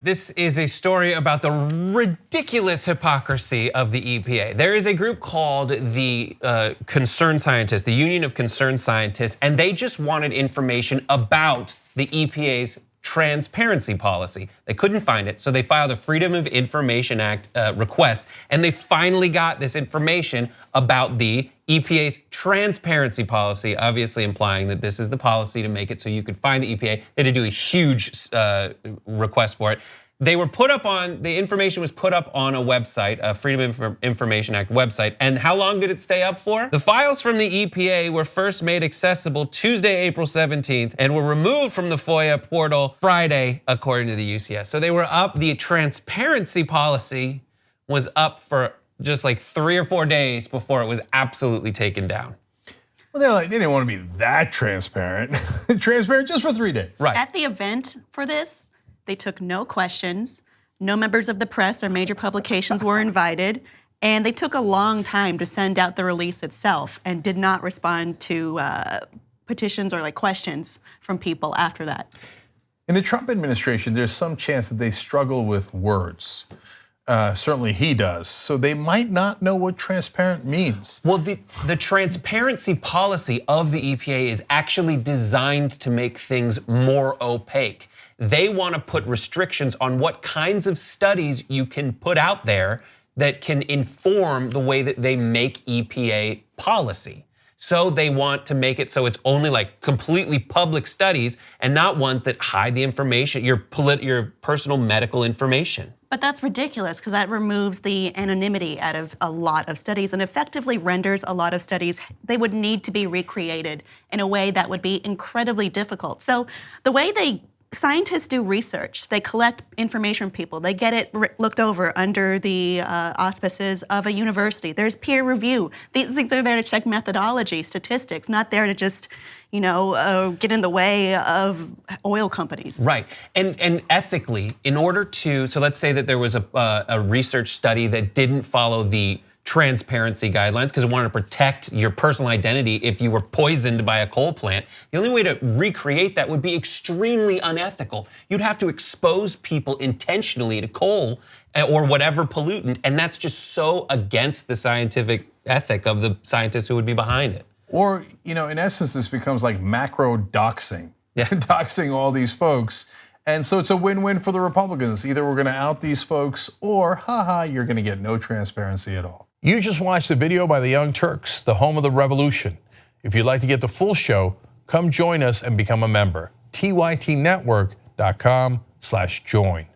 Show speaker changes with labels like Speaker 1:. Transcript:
Speaker 1: This is a story about the ridiculous hypocrisy of the EPA. There is a group called the Concerned Scientists, the Union of Concerned Scientists, and they just wanted information about the EPA's transparency policy. They couldn't find it, so they filed a Freedom of Information Act request, and they finally got this information about the EPA's transparency policy, obviously implying that this is the policy to make it so you could find the EPA. They had to do a huge request for it. They were put up on, the information was put up on a website, a Freedom of Information Act website. And how long did it stay up for? The files from the EPA were first made accessible Tuesday, April 17th, and were removed from the FOIA portal Friday, according to the UCS. So they were up, the transparency policy was up for just like 3 or 4 days before it was absolutely taken down.
Speaker 2: Well, they didn't want to be that transparent. Transparent just for 3 days.
Speaker 1: Right.
Speaker 3: At the event for this, they took no questions. No members of the press or major publications were invited. And they took a long time to send out the release itself and did not respond to petitions or like questions from people after that.
Speaker 2: In the Trump administration, there's some chance that they struggle with words. Certainly he does. So they might not know what transparent means.
Speaker 1: Well, the transparency policy of the EPA is actually designed to make things more opaque. They want to put restrictions on what kinds of studies you can put out there that can inform the way that they make EPA policy. So they want to make it so it's only like completely public studies and not ones that hide the information, your personal medical information.
Speaker 3: But that's ridiculous because that removes the anonymity out of a lot of studies and effectively renders a lot of studies, they would need to be recreated in a way that would be incredibly difficult. So the way scientists do research, they collect information from people, they get it looked over under the auspices of a university. There's peer review. These things are there to check methodology, statistics, not there to just get in the way of oil companies.
Speaker 1: Right, and ethically, in order to, so let's say that there was a research study that didn't follow the transparency guidelines because it wanted to protect your personal identity if you were poisoned by a coal plant. The only way to recreate that would be extremely unethical. You'd have to expose people intentionally to coal or whatever pollutant, and that's just so against the scientific ethic of the scientists who would be behind it.
Speaker 2: Or, in essence, this becomes like macro doxing.
Speaker 1: Yeah.
Speaker 2: Doxing all these folks. And so it's a win-win for the Republicans. Either we're gonna out these folks or, haha, you're gonna get no transparency at all.
Speaker 4: You just watched the video by the Young Turks, the home of the revolution. If you'd like to get the full show, come join us and become a member. tytnetwork.com/join.